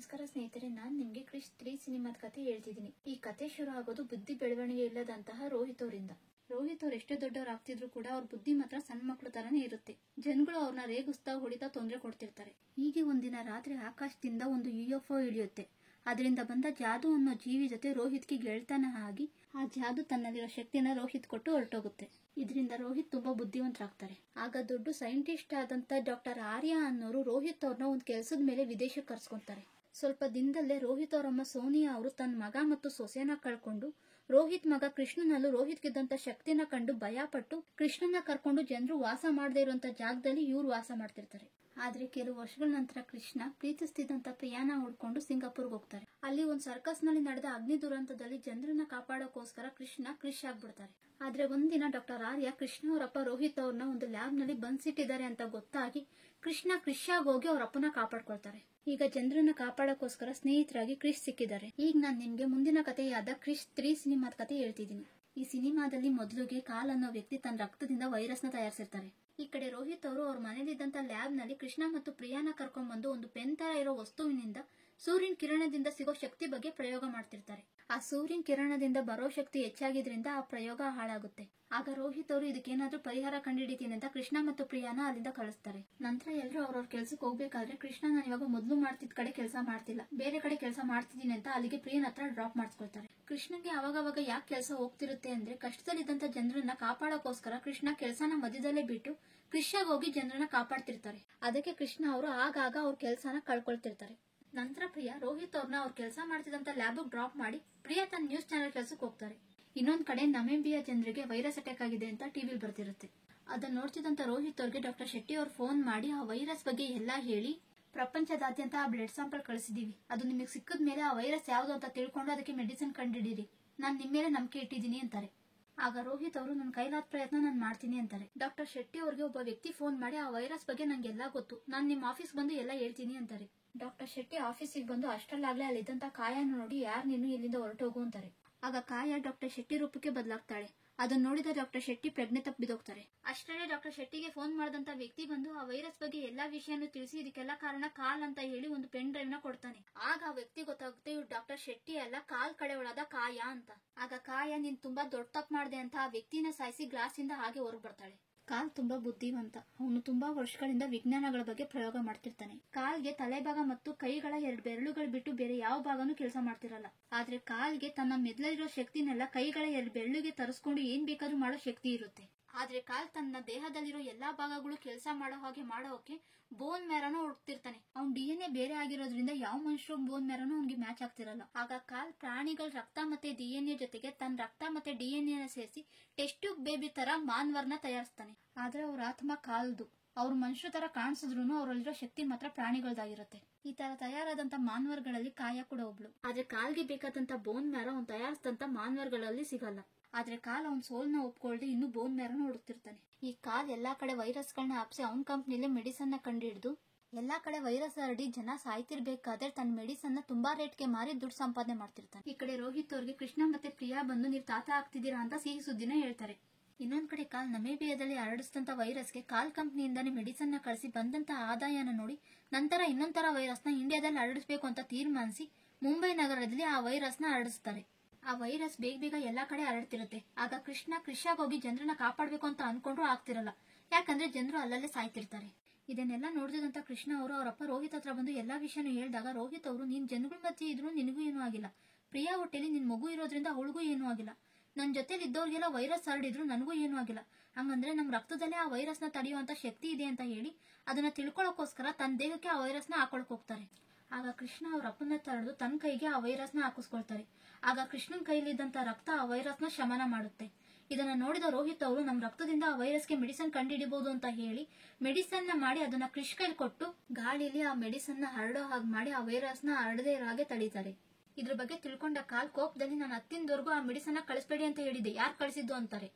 ನಮಸ್ಕಾರ ಸ್ನೇಹಿತರೆ, ನಾನು ನಿಮಗೆ ಕ್ರಿಶ್ 3 ಸಿನಿಮಾದ ಕತೆ ಹೇಳ್ತಿದ್ದೀನಿ. ಈ ಕತೆ ಶುರು ಆಗೋದು ಬುದ್ಧಿ ಬೆಳವಣಿಗೆ ಇಲ್ಲದಂತಹ ರೋಹಿತ್ ಅವರಿಂದ. ರೋಹಿತ್ ಅವ್ರು ಎಷ್ಟೇ ದೊಡ್ಡವರಾಗ್ತಿದ್ರು ಕೂಡ ಅವ್ರ ಬುದ್ಧಿ ಮಾತ್ರ ಸಣ್ಣ ಮಕ್ಕಳು ತರನೇ ಇರುತ್ತೆ. ಜನಗಳು ಅವ್ರನ್ನ ರೇಗಿಸ್ತಾ ಹೊಡಿತಾ ತೊಂದರೆ ಕೊಡ್ತಿರ್ತಾರೆ. ಹೀಗೆ ಒಂದಿನ ರಾತ್ರಿ ಆಕಾಶದಿಂದ ಒಂದು UFO ಇಳಿಯುತ್ತೆ. ಅದರಿಂದ ಬಂದ ಜಾದು ಅನ್ನೋ ಜೀವಿ ಜೊತೆ ರೋಹಿತ್ಗೆ ಗೆಳ್ತನ ಆಗಿ ಆ ಜಾದು ತನ್ನಲ್ಲಿರೋ ಶಕ್ತಿನ ರೋಹಿತ್ ಕೊಟ್ಟು ಹೊರಟೋಗುತ್ತೆ. ಇದರಿಂದ ರೋಹಿತ್ ತುಂಬಾ ಬುದ್ಧಿವಂತರಾಗ್ತಾರೆ. ಆಗ ದೊಡ್ಡ ಸೈಂಟಿಸ್ಟ್ ಆದಂತ ಡಾಕ್ಟರ್ ಆರ್ಯ ಅನ್ನೋರು ರೋಹಿತ್ ಅವ್ರನ್ನ ಒಂದು ಕೆಲಸದ ಮೇಲೆ ವಿದೇಶಕ್ಕೆ ಕರ್ಸ್ಕೊಂತಾರೆ. ಸ್ವಲ್ಪ ದಿನದಲ್ಲೇ ರೋಹಿತ್ ಅವರಮ್ಮ ಸೋನಿಯಾ ಅವರು ತನ್ನ ಮಗ ಮತ್ತು ಸೊಸೆನ ಕಳ್ಕೊಂಡು ರೋಹಿತ್ ಮಗ ಕೃಷ್ಣನಲ್ಲೂ ರೋಹಿತ್ಗಿದ್ದಂತ ಶಕ್ತಿನ ಕಂಡು ಭಯ ಪಟ್ಟು ಕೃಷ್ಣನ ಕರ್ಕೊಂಡು ಜನರು ವಾಸ ಮಾಡದೇ ಇರುವಂತ ಜಾಗದಲ್ಲಿ ಇವ್ರು ವಾಸ ಮಾಡ್ತಿರ್ತಾರೆ. ಆದ್ರೆ ಕೆಲವು ವರ್ಷಗಳ ನಂತರ ಕೃಷ್ಣ ಪ್ರೀತಿಸ್ತಿದ್ದಂತ ಪ್ರಿಯಾನ ಹುಡ್ಕೊಂಡು ಸಿಂಗಾಪುರ್ಗೆ ಹೋಗ್ತಾರೆ. ಅಲ್ಲಿ ಒಂದು ಸರ್ಕಸ್ ನಲ್ಲಿ ನಡೆದ ಅಗ್ನಿ ದುರಂತದಲ್ಲಿ ಜನರನ್ನ ಕಾಪಾಡೋಕೋಸ್ಕರ ಕೃಷ್ಣ ಕ್ರಿಶ್ ಆಗ್ಬಿಡ್ತಾರೆ. ಆದ್ರೆ ಒಂದಿನ ಡಾಕ್ಟರ್ ಆರ್ಯ ಕೃಷ್ಣ ಅವರಪ್ಪ ರೋಹಿತ್ ಅವ್ರನ್ನ ಒಂದು ಲ್ಯಾಬ್ ನಲ್ಲಿ ಬಂದ್ಸಿಟ್ಟಿದ್ದಾರೆ ಅಂತ ಗೊತ್ತಾಗಿ ಕೃಷ್ಣ ಕ್ರಿಶ್ ಆಗಿ ಹೋಗಿ ಅವ್ರ ಅಪ್ಪನ ಕಾಪಾಡ್ಕೊಳ್ತಾರೆ. ಈಗ ಜನರನ್ನ ಕಾಪಾಡೋಕೋಸ್ಕರ ಸ್ನೇಹಿತರಾಗಿ ಕ್ರಿಶ್ ಸಿಕ್ಕಿದ್ದಾರೆ. ಈಗ ನಾನು ನಿಮ್ಗೆ ಮುಂದಿನ ಕಥೆಯಾದ ಕ್ರಿಶ್ 3 ಸಿನಿಮಾದ ಕತೆ ಹೇಳ್ತಿದ್ದೀನಿ. ಈ ಸಿನಿಮಾದಲ್ಲಿ ಮೊದಲಿಗೆ ಕಾಲ್ ಅನ್ನೋ ವ್ಯಕ್ತಿ ತನ್ನ ರಕ್ತದಿಂದ ವೈರಸ್ ನ ತಯಾರಿಸಿರ್ತಾರೆ. ಈ ಕಡೆ ರೋಹಿತ್ ಅವರು ಅವ್ರ ಮನೇಲಿದ್ದಂತ ಲ್ಯಾಬ್ ನಲ್ಲಿ ಕೃಷ್ಣ ಮತ್ತು ಪ್ರಿಯಾನ ಕರ್ಕೊಂಡ್ ಬಂದು ಒಂದು ಪೆನ್ ತರ ಇರೋ ವಸ್ತುವಿನಿಂದ ಸೂರ್ಯನ ಕಿರಣದಿಂದ ಸಿಗೋ ಶಕ್ತಿ ಬಗ್ಗೆ ಪ್ರಯೋಗ ಮಾಡ್ತಿರ್ತಾರೆ. ಆ ಸೂರ್ಯನ ಕಿರಣದಿಂದ ಬರೋ ಶಕ್ತಿ ಹೆಚ್ಚಾಗಿದ್ರಿಂದ ಆ ಪ್ರಯೋಗ ಹಾಳಾಗುತ್ತೆ. ಆಗ ರೋಹಿತ್ ಅವರು ಇದಕ್ಕೇನಾದ್ರೂ ಪರಿಹಾರ ಕಂಡುಹಿಡಿತೀನಿ ಅಂತ ಕೃಷ್ಣ ಮತ್ತು ಪ್ರಿಯಾನ ಅಲ್ಲಿಂದ ಕಳಿಸ್ತಾರೆ. ನಂತರ ಎಲ್ಲರೂ ಅವ್ರವ್ರ ಕೆಲ್ಸಕ್ಕೆ ಹೋಗ್ಬೇಕಾದ್ರೆ ಕೃಷ್ಣ ನಾನು ಇವಾಗ ಮೊದಲು ಮಾಡ್ತಿದ್ ಕಡೆ ಕೆಲಸ ಮಾಡ್ತಿಲ್ಲ, ಬೇರೆ ಕಡೆ ಕೆಲಸ ಮಾಡ್ತಿದ್ದೀನಿ ಅಂತ ಅಲ್ಲಿಗೆ ಪ್ರಿಯನ್ ಹತ್ರ ಡ್ರಾಪ್ ಮಾಡಿಸ್ಕೊಳ್ತಾರೆ. ಕೃಷ್ಣನ್ಗೆ ಅವಾಗವಾಗ ಯಾಕೆ ಕೆಲಸ ಹೋಗ್ತಿರುತ್ತೆ ಅಂದ್ರೆ ಕಷ್ಟದಲ್ಲಿದ್ದಂತ ಜನರನ್ನ ಕಾಪಾಡೋಕೋಸ್ಕರ ಕೃಷ್ಣ ಕೆಲಸನ ಮಧ್ಯದಲ್ಲೇ ಬಿಟ್ಟು ಕೃಷ್ಣಾಗ ಹೋಗಿ ಜನರನ್ನ ಕಾಪಾಡ್ತಿರ್ತಾರೆ. ಅದಕ್ಕೆ ಕೃಷ್ಣ ಅವರು ಆಗಾಗ ಅವ್ರ ಕೆಲಸನ ಕಳ್ಕೊಳ್ತಿರ್ತಾರೆ. ನಂತರ ಪ್ರಿಯಾ ರೋಹಿತ್ ಅವ್ರನ್ನ ಅವ್ರ ಕೆಲಸ ಮಾಡ್ತಿದ್ದಂತ ಲ್ಯಾಬ್ ಡ್ರಾಪ್ ಮಾಡಿ ಪ್ರಿಯಾ ತನ್ನ ನ್ಯೂಸ್ ಚಾನೆಲ್ ಕೆಲಸಕ್ಕೆ ಹೋಗ್ತಾರೆ. ಇನ್ನೊಂದ್ ಕಡೆ ನಮಿಬಿಯಾ ಜನರಿಗೆ ವೈರಸ್ ಅಟ್ಯಾಕ್ ಆಗಿದೆ ಅಂತ ಟಿವಿಲ್ ಬರ್ತಿರುತ್ತೆ. ಅದನ್ನ ನೋಡ್ತಿದ್ದಂತ ರೋಹಿತ್ ಅವ್ರಿಗೆ ಡಾಕ್ಟರ್ ಶೆಟ್ಟಿ ಅವ್ರು ಫೋನ್ ಮಾಡಿ ಆ ವೈರಸ್ ಬಗ್ಗೆ ಎಲ್ಲಾ ಹೇಳಿ ಪ್ರಪಂಚದಾದ್ಯಂತ ಆ ಬ್ಲಡ್ ಸ್ಯಾಂಪಲ್ ಕಳಿಸಿದೀವಿ, ಅದು ನಿಮಗೆ ಸಿಕ್ಕದ ಮೇಲೆ ಆ ವೈರಸ್ ಯಾವ್ದು ಅಂತ ತಿಳ್ಕೊಂಡು ಅದಕ್ಕೆ ಮೆಡಿಸಿನ್ ಕಂಡಿಡೀರಿ, ನಾನ್ ನಿಮ್ ಮೇಲೆ ನಂಬಿಕೆ ಇಟ್ಟಿದ್ದೀನಿ ಅಂತಾರೆ. ಆಗ ರೋಹಿತ್ ಅವರು ನನ್ನ ಕೈಲಾದ ಪ್ರಯತ್ನ ನಾನು ಮಾಡ್ತೀನಿ ಅಂತಾರೆ. ಡಾಕ್ಟರ್ ಶೆಟ್ಟಿ ಅವ್ರಿಗೆ ಒಬ್ಬ ವ್ಯಕ್ತಿ ಫೋನ್ ಮಾಡಿ ಆ ವೈರಸ್ ಬಗ್ಗೆ ನಂಗೆಲ್ಲಾ ಗೊತ್ತು, ನಾನ್ ನಿಮ್ ಆಫೀಸ್ ಬಂದು ಎಲ್ಲ ಹೇಳ್ತೀನಿ ಅಂತಾರೆ. ಡಾಕ್ಟರ್ ಶೆಟ್ಟಿ ಆಫೀಸಿಗೆ ಬಂದು ಅಷ್ಟರಲ್ಲಾಗ್ಲೇ ಅಲ್ಲಿದ್ದಂತ ಕಾಯನ ನೋಡಿ ಯಾರು ನೀನು ಇಲ್ಲಿಂದ ಹೊರಟೋಗು ಅಂತಾರೆ. ಆಗ ಕಾಯ ಡಾಕ್ಟರ್ ಶೆಟ್ಟಿ ರೂಪಕ್ಕೆ ಬದಲಾಗ್ತಾಳೆ. ಅದನ್ನ ನೋಡಿದ ಡಾಕ್ಟರ್ ಶೆಟ್ಟಿ ಪ್ರಜ್ಞೆ ತಪ್ಪಿ ಬಿದ್ದೋಗ್ತಾರೆ. ಅಷ್ಟರಲ್ಲೇ ಡಾಕ್ಟರ್ ಶೆಟ್ಟಿಗೆ ಫೋನ್ ಮಾಡಿದಂತ ವ್ಯಕ್ತಿ ಬಂದು ಆ ವೈರಸ್ ಬಗ್ಗೆ ಎಲ್ಲಾ ವಿಷಯನೂ ತಿಳಿಸಿ ಇದಕ್ಕೆಲ್ಲ ಕಾರಣ ಕಾಲ್ ಅಂತ ಹೇಳಿ ಒಂದು ಪೆನ್ ಡ್ರೈವ್ ನ ಕೊಡ್ತಾನೆ. ಆಗ ಆ ವ್ಯಕ್ತಿ ಗೊತ್ತಾಗುತ್ತೆ ಇವ್ರು ಡಾಕ್ಟರ್ ಶೆಟ್ಟಿ ಅಲ್ಲ, ಕಾಲ್ ಕಡೆಯೊಳಾದ ಕಾಯ ಅಂತ. ಆಗ ಕಾಯ ನೀನ್ ತುಂಬಾ ದೊಡ್ಡ ತಪ್ಪು ಮಾಡಿದೆ ಅಂತ ಆ ವ್ಯಕ್ತಿನ ಸಾಯಿಸಿ ಗ್ಲಾಸ್ ಇಂದ ಹಾಗೆ ಹೊರಗ್ ಬರ್ತಾಳೆ. ಕಾಲ್ ತುಂಬಾ ಬುದ್ಧಿವಂತ, ಅವನು ತುಂಬಾ ವರ್ಷಗಳಿಂದ ವಿಜ್ಞಾನಗಳ ಬಗ್ಗೆ ಪ್ರಯೋಗ ಮಾಡ್ತಿರ್ತಾನೆ. ಕಾಲ್ಗೆ ತಲೆಭಾಗ ಮತ್ತು ಕೈಗಳ 2 ಬೆರಳುಗಳು ಬಿಟ್ಟು ಬೇರೆ ಯಾವ ಭಾಗನೂ ಕೆಲಸ ಮಾಡ್ತಿರಲ್ಲ. ಆದ್ರೆ ಕಾಲ್ಗೆ ತನ್ನ ಮೆದ್ಲಲ್ಲಿರೋ ಶಕ್ತಿನೆಲ್ಲ ಕೈಗಳ 2 ಬೆರಳುಗೆ ತರಿಸ್ಕೊಂಡು ಏನ್ ಬೇಕಾದ್ರೂ ಮಾಡೋ ಶಕ್ತಿ ಇರುತ್ತೆ. ಆದ್ರೆ ಕಾಲ್ ತನ್ನ ದೇಹದಲ್ಲಿರೋ ಎಲ್ಲಾ ಭಾಗಗಳು ಕೆಲಸ ಮಾಡೋ ಹಾಗೆ ಮಾಡೋಕೆ ಬೋನ್ ಮ್ಯಾರನ ಹುಡುಕ್ತಿರ್ತಾನೆ. ಅವ್ನ್ DNA ಬೇರೆ ಆಗಿರೋದ್ರಿಂದ ಯಾವ ಮನುಷ್ಯ ಬೋನ್ ಮ್ಯಾರನು ಅವ್ನಿಗೆ ಮ್ಯಾಚ್ ಆಗ್ತಿರಲ್ಲ. ಆಗ ಕಾಲ್ ಪ್ರಾಣಿಗಳ ರಕ್ತ ಮತ್ತೆ DNA ಜೊತೆಗೆ ತನ್ನ ರಕ್ತ ಮತ್ತೆ DNA ನ ಸೇರಿಸಿ ಟೆಸ್ಟ್ ಟ್ಯೂಬ್ ಬೇಬಿ ತರ ಮಾನ್ವರ್ನ ತಯಾರಿಸ್ತಾನೆ. ಆದ್ರೆ ಅವ್ರ ಆತ್ಮ ಕಾಲ್ದು, ಅವ್ರ ಮನುಷ್ಯ ತರ ಕಾಣಿಸಿದ್ರು ಅವರಲ್ಲಿರೋ ಶಕ್ತಿ ಮಾತ್ರ ಪ್ರಾಣಿಗಳದಾಗಿರುತ್ತೆ. ಈ ತರ ತಯಾರಾದಂತ ಮಾನ್ವರ್ಗಳಲ್ಲಿ ಕಾಯ ಕೂಡ ಒಬ್ಳು. ಆದ್ರೆ ಕಾಲ್ಗೆ ಬೇಕಾದಂತ ಬೋನ್ ಮ್ಯಾರ ಅವ್ನು ತಯಾರಿಸಿದಂತ ಮಾನ್ವರ್ಗಳಲ್ಲಿ ಸಿಗಲ್ಲ. ಆದ್ರೆ ಕಾಲ್ ಅವ್ನ್ ಸೋಲ್ನ ಒಪ್ಕೊಳ್ದೆ ಇನ್ನು ಬೋನ್ ಮ್ಯಾರನ ಹುಡುಕ್ತಿರ್ತಾನೆ. ಈ ಕಾಲ್ ಎಲ್ಲಾ ಕಡೆ ವೈರಸ್ ಗಳನ್ನ ಹಾಪ್ಸಿ ಅವ್ನ್ ಕಂಪ್ನಿಲೇ ಮೆಡಿಸನ್ ನ ಕಂಡುಹಿಡಿದು ಎಲ್ಲಾ ಕಡೆ ವೈರಸ್ ಹರಡಿ ಜನ ಸಾಯ್ತಿರ್ಬೇಕಾದ್ರೆ ತನ್ನ ಮೆಡಿಸನ್ ನ ತುಂಬಾ ರೇಟ್ಗೆ ಮಾರಿ ದುಡ್ಡು ಸಂಪಾದನೆ ಮಾಡ್ತಿರ್ತಾನೆ. ಈ ಕಡೆ ರೋಹಿತ್ ಅವ್ರಿಗೆ ಕೃಷ್ಣ ಮತ್ತೆ ಪ್ರಿಯಾ ಬಂದು ನೀವ್ ತಾತ ಆಗ್ತಿದ್ದೀರಾ ಅಂತ ಸಿಹಿ ಸುದ್ದಿನ ಹೇಳ್ತಾರೆ. ಇನ್ನೊಂದ್ ಕಡೆ ಕಾಲ್ ನಮಿಬಿಯಾದಲ್ಲಿ ಹರಡಿಸಿದಂತ ವೈರಸ್ಗೆ ಕಾಲ್ ಕಂಪ್ನಿಯಿಂದಾನೇ ಮೆಡಿಸನ್ ನ ಕಳಿಸಿ ಬಂದಂತ ಆದಾಯನ ನೋಡಿ ನಂತರ ಇನ್ನೊಂದ್ ತರ ವೈರಸ್ ನ ಇಂಡಿಯಾದಲ್ಲಿ ಹರಡಿಸಬೇಕು ಅಂತ ತೀರ್ಮಾನಿಸಿ ಮುಂಬೈ ನಗರದಲ್ಲಿ ಆ ವೈರಸ್ ನ ಹರಡಿಸ್ತಾರೆ. ಆ ವೈರಸ್ ಬೇಗ ಎಲ್ಲಾ ಕಡೆ ಹರಡ್ತಿರುತ್ತೆ. ಆಗ ಕೃಷ್ಣ ಕ್ರಿಶಾಗ್ ಹೋಗಿ ಜನರನ್ನ ಕಾಪಾಡ್ಬೇಕು ಅಂತ ಅನ್ಕೊಂಡ್ರು ಆಗ್ತಿರಲ್ಲ, ಯಾಕಂದ್ರೆ ಜನರು ಅಲ್ಲಲ್ಲೇ ಸಾಯ್ತಿರ್ತಾರೆ. ಇದನ್ನೆಲ್ಲ ನೋಡಿದಂತ ಕೃಷ್ಣ ಅವರು ಅವರಪ್ಪ ರೋಹಿತ್ ಹತ್ರ ಬಂದು ಎಲ್ಲಾ ವಿಷಯನೂ ಹೇಳಿದಾಗ ರೋಹಿತ್ ಅವರು ನೀನ್ ಜನಗಳ ಮಧ್ಯೆ ಇದ್ರು ನಿನಗೂ ಏನೂ ಆಗಿಲ್ಲ, ಪ್ರಿಯಾ ಹೊಟ್ಟೆಲಿ ನಿನ್ ಮಗು ಇರೋದ್ರಿಂದ ಅವಳಿಗೂ ಏನೂ ಆಗಿಲ್ಲ, ನನ್ ಜೊತೆಲಿ ಇದ್ದವ್ರಿಗೆಲ್ಲ ವೈರಸ್ ಹರಡಿದ್ರು ನನಗೂ ಏನೂ ಆಗಿಲ್ಲ, ಹಂಗಂದ್ರೆ ನಮ್ ರಕ್ತದಲ್ಲೇ ಆ ವೈರಸ್ ನ ತಡೆಯುವಂತ ಶಕ್ತಿ ಇದೆ ಅಂತ ಹೇಳಿ ಅದನ್ನ ತಿಳ್ಕೊಳ್ಳೋಕೋಸ್ಕರ ತನ್ನ ದೇಹಕ್ಕೆ ಆ ವೈರಸ್ ನ ಹಾಕೊಳಕ್ ಹೋಗ್ತಾರೆ. ಆಗ ಕೃಷ್ಣ ಅವ್ರ ಅಪ್ಪನ ತಡೆದು ತನ್ನ ಕೈಗೆ ಆ ವೈರಸ್ ನ ಹಾಕಿಸ್ಕೊಳ್ತಾರೆ. ಆಗ ಕೃಷ್ಣನ್ ಕೈಲಿದ್ದಂತ ರಕ್ತ ಆ ವೈರಸ್ ನ ಶಮನ ಮಾಡುತ್ತೆ. ಇದನ್ನ ನೋಡಿದ ರೋಹಿತ್ ಅವರು ನಮ್ ರಕ್ತದಿಂದ ಆ ವೈರಸ್ಗೆ ಮೆಡಿಸಿನ್ ಕಂಡುಹಿಡಿಬಹುದು ಅಂತ ಹೇಳಿ ಮೆಡಿಸನ್ ನ ಮಾಡಿ ಅದನ್ನ ಕೃಷ್ ಕೈಲಿ ಕೊಟ್ಟು ಗಾಳಿಲಿ ಆ ಮೆಡಿಸನ್ ನ ಹರಡೋ ಹಾಗೆ ಮಾಡಿ ಆ ವೈರಸ್ ನ ಹರಡದೇ ಇರೋ ಹಾಗೆ ತಡೀತಾರೆ. ಇದ್ರ ಬಗ್ಗೆ ತಿಳ್ಕೊಂಡ ಕಾಲ್ ಕೋಪದಲ್ಲಿ ನಾನು ಹತ್ತಿನವರೆಗೂ ಆ ಮೆಡಿಸನ್ ನ ಕಳಿಸ್ಬೇಡಿ ಅಂತ ಹೇಳಿದ್ದೆ, ಯಾರು ಕಳಿಸಿದ್ದು ಅಂತಾರೆ.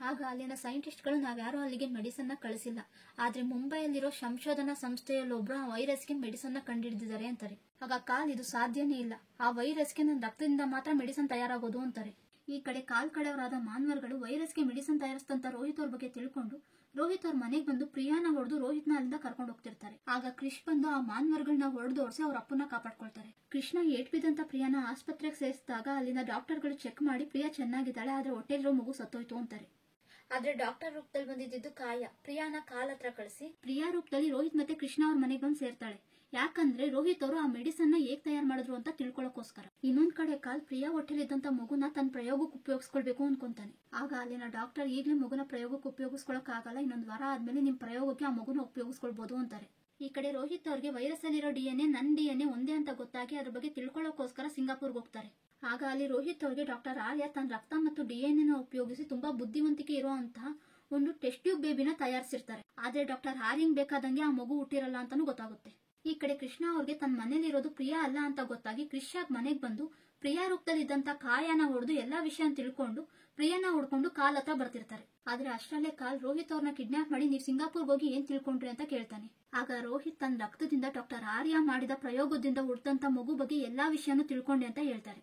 ಆಗ ಅಲ್ಲಿನ ಸೈಂಟಿಸ್ಟ್ ಗಳು ನಾವ್ಯಾರು ಅಲ್ಲಿಗೆ ಮೆಡಿಸನ್ ನ ಕಳಿಸಿಲ್ಲ, ಆದ್ರೆ ಮುಂಬೈಯಲ್ಲಿರೋ ಸಂಶೋಧನಾ ಸಂಸ್ಥೆಯಲ್ಲೊಬ್ರು ಆ ವೈರಸ್ಗೆ ಮೆಡಿಸನ್ ನ ಕಂಡುಹಿಡಿದಿದ್ದಾರೆ ಅಂತಾರೆ. ಆಗ ಕಾಲ್ ಇದು ಸಾಧ್ಯನೇ ಇಲ್ಲ, ಆ ವೈರಸ್ಗೆ ನನ್ನ ರಕ್ತದಿಂದ ಮಾತ್ರ ಮೆಡಿಸನ್ ತಯಾರಾಗೋದು ಅಂತಾರೆ. ಈ ಕಡೆ ಕಾಲ್ ಕಡೆಯವರಾದ ಮಾನ್ವರ್ಗಳು ವೈರಸ್ಗೆ ಮೆಡಿಸನ್ ತಯಾರಿಸಿದಂತ ರೋಹಿತ್ ಅವ್ರ ಬಗ್ಗೆ ತಿಳ್ಕೊಂಡು ರೋಹಿತ್ ಅವ್ರ ಮನೆಗೆ ಬಂದು ಪ್ರಿಯಾನ ಹೊಡೆದು ರೋಹಿತ್ನ ಅಲ್ಲಿಂದ ಕರ್ಕೊಂಡು ಹೋಗ್ತಿರ್ತಾರೆ. ಆಗ ಕ್ರಿಶ್ ಬಂದು ಆ ಮಾನ್ವರ್ಗಳನ್ನ ಹೊಡೆದೋಡ್ಸಿ ಅವ್ರ ಅಪ್ಪನ ಕಾಪಾಡ್ಕೊಳ್ತಾರೆ. ಕೃಷ್ಣ ಏಟ್ ಬಿದ್ದಂತ ಪ್ರಿಯಾನ ಆಸ್ಪತ್ರೆಗೆ ಸೇರಿಸಿದಾಗ ಅಲ್ಲಿನ ಡಾಕ್ಟರ್ಗಳು ಚೆಕ್ ಮಾಡಿ ಪ್ರಿಯಾ ಚೆನ್ನಾಗಿದ್ದಾಳೆ, ಆದ್ರೆ ಹೊಟ್ಟೆಲಿರೋ ಮಗು ಸತ್ತೋಯ್ತು ಅಂತಾರೆ. ಆದ್ರೆ ಡಾಕ್ಟರ್ ರೂಪದಲ್ಲಿ ಬಂದಿದ್ದು ಕಾಯ ಪ್ರಿಯಾನ ಕಾಲ್ ಹತ್ರ ಕಳಿಸಿ ಪ್ರಿಯಾ ರೂಪದಲ್ಲಿ ರೋಹಿತ್ ಮತ್ತೆ ಕೃಷ್ಣ ಅವ್ರ ಮನೆಗೆ ಬಂದು ಸೇರ್ತಾಳೆ. ಯಾಕಂದ್ರೆ ರೋಹಿತ್ ಅವರು ಆ ಮೆಡಿಸನ್ ನ ಹೇಗ್ ತಯಾರು ಮಾಡಿದ್ರು ಅಂತ ತಿಳ್ಕೊಳಕೋಸ್ಕರ. ಇನ್ನೊಂದ್ ಕಡೆ ಕಾಲ್ ಪ್ರಿಯಾ ಹೊಟ್ಟೆಲಿದ್ದಂತ ಮಗುನ ತನ್ನ ಪ್ರಯೋಗಕ್ಕೆ ಉಪಯೋಗಿಸ್ಕೊಳ್ಬೇಕು ಅನ್ಕೊಂತಾನೆ. ಆಗ ಅಲ್ಲಿನ ಡಾಕ್ಟರ್ ಈಗ್ಲೇ ಮಗುನ ಪ್ರಯೋಗಕ್ಕೆ ಉಪಯೋಗಿಸ್ಕೊಳಕ್ ಆಗಲ್ಲ, ಇನ್ನೊಂದ್ ವಾರ ಆದ್ಮೇಲೆ ನಿಮ್ ಪ್ರಯೋಗಕ್ಕೆ ಆ ಮಗುನ ಉಪಯೋಗಿಸ್ಕೊಳ್ಬಹುದು ಅಂತಾರೆ. ಈ ಕಡೆ ರೋಹಿತ್ ಅವ್ರಿಗೆ ವೈರಸ್ ಅಲ್ಲಿರೋ DNA ನನ್ DNA ಒಂದೇ ಅಂತ ಗೊತ್ತಾಗಿ ಅದ್ರ ಬಗ್ಗೆ ತಿಳ್ಕೊಳ್ಳೋಕೋಸ್ಕರ ಸಿಂಗಾಪುರ್ಗೆ ಹೋಗ್ತಾರೆ. ಆಗ ಅಲ್ಲಿ ರೋಹಿತ್ ಅವ್ರಿಗೆ ಡಾಕ್ಟರ್ ಆರ್ಯ ತನ್ನ ರಕ್ತ ಮತ್ತು DNA ನ ಉಪಯೋಗಿಸಿ ತುಂಬಾ ಬುದ್ಧಿವಂತಿಕೆ ಇರುವಂತಹ ಒಂದು ಟೆಸ್ಟ್ ಟ್ಯೂಬ್ ಬೇಬಿನ ತಯಾರಿಸಿರ್ತಾರೆ. ಆದ್ರೆ ಡಾಕ್ಟರ್ ಆರ್ಯಂಗ್ ಬೇಕಾದಂಗೆ ಆ ಮಗು ಹುಟ್ಟಿರಲ್ಲ ಅಂತಾನು ಗೊತ್ತಾಗುತ್ತೆ. ಈ ಕಡೆ ಕೃಷ್ಣ ಅವ್ರಿಗೆ ತನ್ನ ಮನೇಲಿರೋದು ಪ್ರಿಯಾ ಅಲ್ಲ ಅಂತ ಗೊತ್ತಾಗಿ ಕೃಷ್ಣಾಗ್ ಮನೆಗ್ ಬಂದು ಪ್ರಿಯಾ ರೂಪದಲ್ಲಿ ಇದ್ದಂತ ಕಾಯನ ಹೊಡೆದು ಎಲ್ಲಾ ವಿಷಯ ತಿಳ್ಕೊಂಡು ಪ್ರಿಯಾನ ಹುಡ್ಕೊಂಡು ಕಾಲ್ ಹತ್ರ ಬರ್ತಿರ್ತಾರೆ. ಆದ್ರೆ ಅಷ್ಟರಲ್ಲೇ ಕಾಲ್ ರೋಹಿತ್ ಅವ್ರನ್ನ ಕಿಡ್ನಾಪ್ ಮಾಡಿ ನೀವು ಸಿಂಗಾಪುರ್ಗೆ ಹೋಗಿ ಏನ್ ತಿಳ್ಕೊಂಡ್ರಿ ಅಂತ ಕೇಳ್ತಾನೆ. ಆಗ ರೋಹಿತ್ ತನ್ನ ರಕ್ತದಿಂದ ಡಾಕ್ಟರ್ ಆರ್ಯ ಮಾಡಿದ ಪ್ರಯೋಗದಿಂದ ಹುಟ್ಟಂತ ಮಗು ಬಗ್ಗೆ ಎಲ್ಲಾ ವಿಷಯನೂ ತಿಳ್ಕೊಂಡೆ ಅಂತ ಹೇಳ್ತಾರೆ.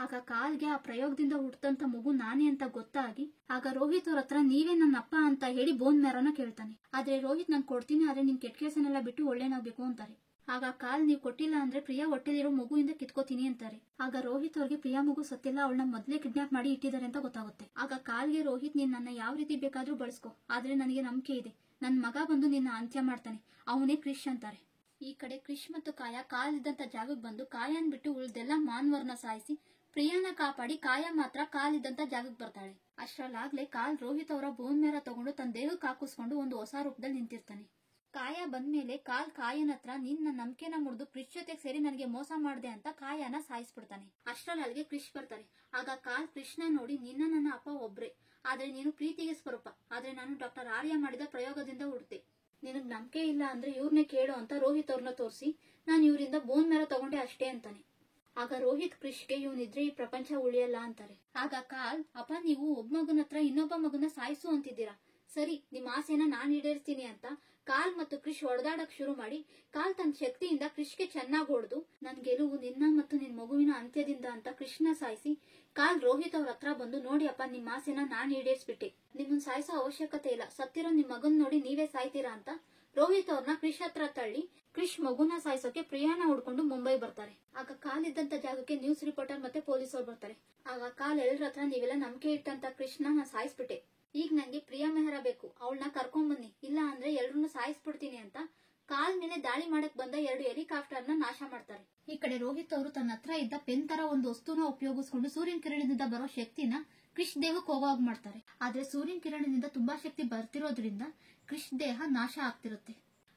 ಆಗ ಕಾಲ್ಗೆ ಆ ಪ್ರಯೋಗದಿಂದ ಹುಟ್ಟಂತ ಮಗು ನಾನೇ ಅಂತ ಗೊತ್ತಾಗಿ ಆಗ ರೋಹಿತ್ ಅವ್ರ ಹತ್ರ ನೀವೇ ನನ್ನ ಅಪ್ಪ ಅಂತ ಹೇಳಿ ಬೋನ್ ಮ್ಯಾರೋನ ಕೇಳ್ತಾನೆ. ಆದ್ರೆ ರೋಹಿತ್ ನಾನು ಕೊಡ್ತೀನಿ, ಆದ್ರೆ ನಿಮ್ ಕೆಟ್ಟ ಕೆಲಸನೆಲ್ಲ ಬಿಟ್ಟು ಒಳ್ಳೆನಾಗ್ಬೇಕು ಅಂತಾರೆ. ಆಗ ಕಾಲ್ ನೀವು ಕೊಟ್ಟಿಲ್ಲ ಅಂದ್ರೆ ಪ್ರಿಯಾ ಹೊಟ್ಟೆಲಿರೋ ಮಗುವಿಂದ ಕಿತ್ಕೋತೀನಿ ಅಂತಾರೆ. ಆಗ ರೋಹಿತ್ ಅವ್ರಿಗೆ ಪ್ರಿಯಾ ಮಗು ಸತ್ತಿಲ್ಲ, ಅವಳನ್ನ ಮೊದ್ಲೇ ಕಿಡ್ನಾಪ್ ಮಾಡಿ ಇಟ್ಟಿದ್ದಾರೆ ಅಂತ ಗೊತ್ತಾಗುತ್ತೆ. ಆಗ ಕಾಲ್ಗೆ ರೋಹಿತ್ ನೀನ್ ನನ್ನ ಯಾವ ರೀತಿ ಬೇಕಾದ್ರೂ ಬಳಸ್ಕೊ, ಆದ್ರೆ ನನಗೆ ನಂಬಿಕೆ ಇದೆ, ನನ್ ಮಗ ಬಂದು ನಿನ್ನ ಅಂತ್ಯ ಮಾಡ್ತಾನೆ, ಅವನೇ ಕ್ರಿಶ್ ಅಂತಾರೆ. ಈ ಕಡೆ ಕ್ರಿಶ್ ಮತ್ತು ಕಾಯ ಕಾಲ್ ಇದ್ದಂತ ಜಾಗಕ್ಕೆ ಬಂದು ಕಾಯನ್ ಬಿಟ್ಟು ಉಳಿದೆಲ್ಲ ಮಾನ್ವರ್ನ ಸಾಯಿಸಿ ಪ್ರಿಯಾನ ಕಾಪಾಡಿ ಕಾಯ ಮಾತ್ರ ಕಾಲಿದ್ದಂತ ಜಾಗಕ್ಕೆ ಬರ್ತಾಳೆ. ಅಷ್ಟರಲ್ಲಾಗ್ಲೇ ಕಾಲ್ ರೋಹಿತ್ ಅವರ ಬೋನ್ ಮೇರ ತಗೊಂಡು ತನ್ನ ದೇಹಕ್ಕೆ ಹಾಕಿಸ್ಕೊಂಡು ಒಂದು ಹೊಸ ರೂಪದಲ್ಲಿ ನಿಂತಿರ್ತಾನೆ. ಕಾಯ ಬಂದ್ಮೇಲೆ ಕಾಯನ ಹತ್ರ ನಿನ್ನ ನಂಬಿಕೆನ ಮುರಿದು ಕ್ರಿಶ್ ಜೊತೆಗೆ ಸೇರಿ ನನಗೆ ಮೋಸ ಮಾಡಿದೆ ಅಂತ ಕಾಯನ ಸಾಯಿಸ್ಬಿಡ್ತಾನೆ. ಅಷ್ಟರಲ್ಲಿ ಅಲ್ಲಿಗೆ ಕ್ರಿಶ್ ಬರ್ತಾರೆ. ಆಗ ಕಾಲ್ ಕೃಷ್ಣ ನೋಡಿ ನಿನ್ನ ನನ್ನ ಅಪ್ಪ ಒಬ್ರೆ, ಆದ್ರೆ ನೀನು ಪ್ರೀತಿಗೆ ಸ್ವರೂಪ, ಆದ್ರೆ ನಾನು ಡಾಕ್ಟರ್ ಆರ್ಯ ಮಾಡಿದ ಪ್ರಯೋಗದಿಂದ ಹುಡ್ತೆ, ನಿನಗ್ ನಂಬಿಕೆ ಇಲ್ಲ ಅಂದ್ರೆ ಇವ್ರನ್ನೇ ಕೇಳು ಅಂತ ರೋಹಿತ್ ಅವ್ರನ್ನ ತೋರಿಸಿ ನಾನು ಇವರಿಂದ ಬೋನ್ ಮೇರ ತಗೊಂಡೆ ಅಷ್ಟೇ ಅಂತಾನೆ. ಆಗ ರೋಹಿತ್ ಕ್ರಿಶ್ಗೆ ಇವನಿದ್ರೆ ಈ ಪ್ರಪಂಚ ಉಳಿಯಲ್ಲ ಅಂತಾರೆ. ಆಗ ಕಾಲ್ ಅಪ್ಪ ನೀವು ಒಬ್ಬ ಮಗನ ಹತ್ರ ಇನ್ನೊಬ್ಬ ಮಗನ ಸಾಯಿಸು ಅಂತಿದ್ದೀರಾ, ಸರಿ ನಿಮ್ ಆಸೆನ ನಾನ್ ಈಡೇರಿಸ್ತೀನಿ ಅಂತ ಕಾಲ್ ಮತ್ತು ಕ್ರಿಶ್ ಹೊಡೆದಾಡಕ್ ಶುರು ಮಾಡಿ ಕಾಲ್ ತನ್ನ ಶಕ್ತಿಯಿಂದ ಕ್ರಿಶ್ಗೆ ಚೆನ್ನಾಗಿ ಹೊಡೆದು ನನ್ ಗೆಲುವು ನಿನ್ನ ಮತ್ತು ನಿನ್ ಮಗುವಿನ ಅಂತ್ಯದಿಂದ ಅಂತ ಕೃಷ್ಣ ಸಾಯಿಸಿ ಕಾಲ್ ರೋಹಿತ್ ಅವ್ರ ಹತ್ರ ಬಂದು ನೋಡಿ ಅಪ್ಪ ನಿಮ್ ಆಸೆನ ನಾನ್ ಈಡೇರಿಸ್ಬಿಟ್ಟೆ, ನಿಮ್ಮನ್ ಸಾಯಿಸೋ ಅವಶ್ಯಕತೆ ಇಲ್ಲ, ಸತ್ತಿರೋ ನಿಮ್ ಮಗನ್ ನೋಡಿ ನೀವೇ ಸಾಯ್ತೀರಾ ಅಂತ ರೋಹಿತ್ ಅವ್ರನ್ನ ಕ್ರಿಶ್ ಹತ್ರ ತಳ್ಳಿ ಕ್ರಿಶ್ ಮಗುನ ಸಾಯಿಸೋಕೆ ಪ್ರಿಯಾನ ಹುಡ್ಕೊಂಡು ಮುಂಬೈ ಬರ್ತಾರೆ. ಆಗ ಕಾಲ್ ಇದ್ದಂತ ಜಾಗಕ್ಕೆ ನ್ಯೂಸ್ ರಿಪೋರ್ಟರ್ ಮತ್ತೆ ಪೊಲೀಸರು ಬರ್ತಾರೆ. ಆಗ ಕಾಲ್ ಎಲ್ಲರ ಹತ್ರ ನೀವೆಲ್ಲ ನಂಬಿಕೆ ಇಟ್ಟಂತ ಕೃಷ್ಣ ನಾ ಸಾಯಿಸ್ಬಿಟ್ಟೆ, ಈಗ ನಂಗೆ ಪ್ರಿಯಾ ಮೆಹರಾ ಬೇಕು, ಅವಳನ್ನ ಕರ್ಕೊಂಡ್ ಬನ್ನಿ, ಇಲ್ಲ ಅಂದ್ರೆ ಎಲ್ರನ್ನೂ ಸಾಯಿಸ್ಬಿಡ್ತೀನಿ ಅಂತ ಕಾಲ್ ಮೇಲೆ ದಾಳಿ ಮಾಡಕ್ ಬಂದ 2 ಹೆಲಿಕಾಪ್ಟರ್ ನ ನಾಶ ಮಾಡ್ತಾರೆ. ಈ ಕಡೆ ರೋಹಿತ್ ಅವರು ತನ್ನ ಹತ್ರ ಇದ್ದ ಪೆನ್ ತರ ಒಂದು ವಸ್ತುನ ಉಪಯೋಗಿಸ್ಕೊಂಡು ಸೂರ್ಯನ ಕಿರಣದಿಂದ ಬರೋ ಶಕ್ತಿನ ಕ್ರಿಶ್ ದೇಹಕ್ಕೆ ಹೋಗೋಗ್ ಮಾಡ್ತಾರೆ. ಆದ್ರೆ ಸೂರ್ಯನ ಕಿರಣದಿಂದ ತುಂಬಾ ಶಕ್ತಿ ಬರ್ತಿರೋದ್ರಿಂದ ಕ್ರಿಶ್ ದೇಹ ನಾಶ ಆಗ್ತಿರುತ್ತೆ.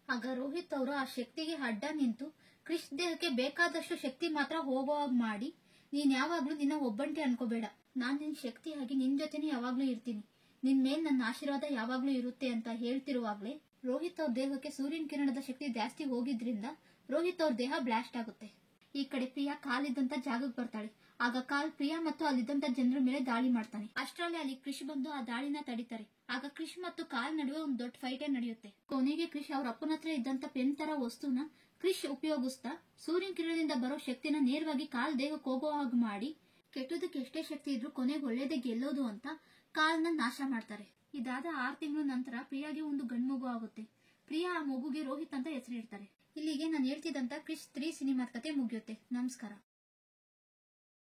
ಆಗ ರೋಹಿತ್ ಅವರು ಆ ಶಕ್ತಿಗೆ ಅಡ್ಡ ನಿಂತು ಕ್ರಿಶ್ ದೇಹಕ್ಕೆ ಬೇಕಾದಷ್ಟು ಶಕ್ತಿ ಮಾತ್ರ ಹೋಗೋವಾಗ್ ಮಾಡಿ ನೀನ್ ಯಾವಾಗ್ಲೂ ನಿನ್ನ ಒಬ್ಬಂಟಿ ಅನ್ಕೋಬೇಡ, ನಾನ್ ನಿನ್ ಶಕ್ತಿಯಾಗಿ ನಿನ್ ಜೊತೆನೆ ಯಾವಾಗ್ಲೂ ಇರ್ತೀನಿ, ನಿನ್ ಮೇಲ್ ನನ್ನ ಆಶೀರ್ವಾದ ಯಾವಾಗ್ಲೂ ಇರುತ್ತೆ ಅಂತ ಹೇಳ್ತಿರುವಾಗ್ಲೇ ರೋಹಿತ್ ಅವ್ರ ದೇಹಕ್ಕೆ ಸೂರ್ಯನ ಕಿರಣದ ಶಕ್ತಿ ಜಾಸ್ತಿ ಹೋಗಿದ್ರಿಂದ ರೋಹಿತ್ ಅವ್ರ ದೇಹ ಬ್ಲಾಸ್ಟ್ ಆಗುತ್ತೆ. ಈ ಕಡೆ ಪ್ರಿಯಾ ಕಾಲಿದ್ದಂತ ಜಾಗಕ್ಕೆ ಬರ್ತಾಳೆ. ಆಗ ಕಾಲ್ ಪ್ರಿಯಾ ಮತ್ತು ಅಲ್ಲಿದ್ದಂತ ಜನರ ಮೇಲೆ ದಾಳಿ ಮಾಡ್ತಾನೆ. ಅಷ್ಟರಲ್ಲಿ ಅಲ್ಲಿ ಕ್ರಿಶ್ ಬಂದು ಆ ದಾಳಿನ ತಡಿತಾರೆ. ಆಗ ಕ್ರಿಶ್ ಮತ್ತು ಕಾಲ್ ನಡುವೆ ಒಂದು ದೊಡ್ಡ ಫೈಟೇ ನಡೆಯುತ್ತೆ. ಕೊನೆಗೆ ಕ್ರಿಶ್ ಅವ್ರ ಅಪ್ಪನ ಹತ್ರ ಇದ್ದಂತ ಪೆನ್ ತರ ವಸ್ತುನ ಕ್ರಿಶ್ ಉಪಯೋಗಿಸ್ತಾ ಸೂರ್ಯನ ಕಿರಣದಿಂದ ಬರೋ ಶಕ್ತಿನ ನೇರವಾಗಿ ಕಾಲ್ ದೇಹಕ್ಕೆ ಹೋಗೋ ಹಾಗೆ ಮಾಡಿ ಕೆಟ್ಟದಕ್ಕೆ ಎಷ್ಟೇ ಶಕ್ತಿ ಇದ್ರೂ ಕೊನೆಗೆ ಒಳ್ಳೇದೇ ಗೆಲ್ಲೋದು ಅಂತ ಕಾಲ್ನ ನಾಶ ಮಾಡ್ತಾರೆ. ಇದಾದ 6 ತಿಂಗಳ ನಂತರ ಪ್ರಿಯಾಗೆ ಒಂದು ಗಂಡು ಮಗು ಆಗುತ್ತೆ. ಪ್ರಿಯಾ ಆ ಮಗುಗೆ ರೋಹಿತ್ ಅಂತ ಹೆಸರಿಡ್ತಾರೆ. ಇಲ್ಲಿಗೆ ನಾನು ಹೇಳ್ತಿದ್ದಂತ ಕ್ರಿಶ್ 3 ಸಿನಿಮಾದ ಕತೆ ಮುಗಿಯುತ್ತೆ. ನಮಸ್ಕಾರ.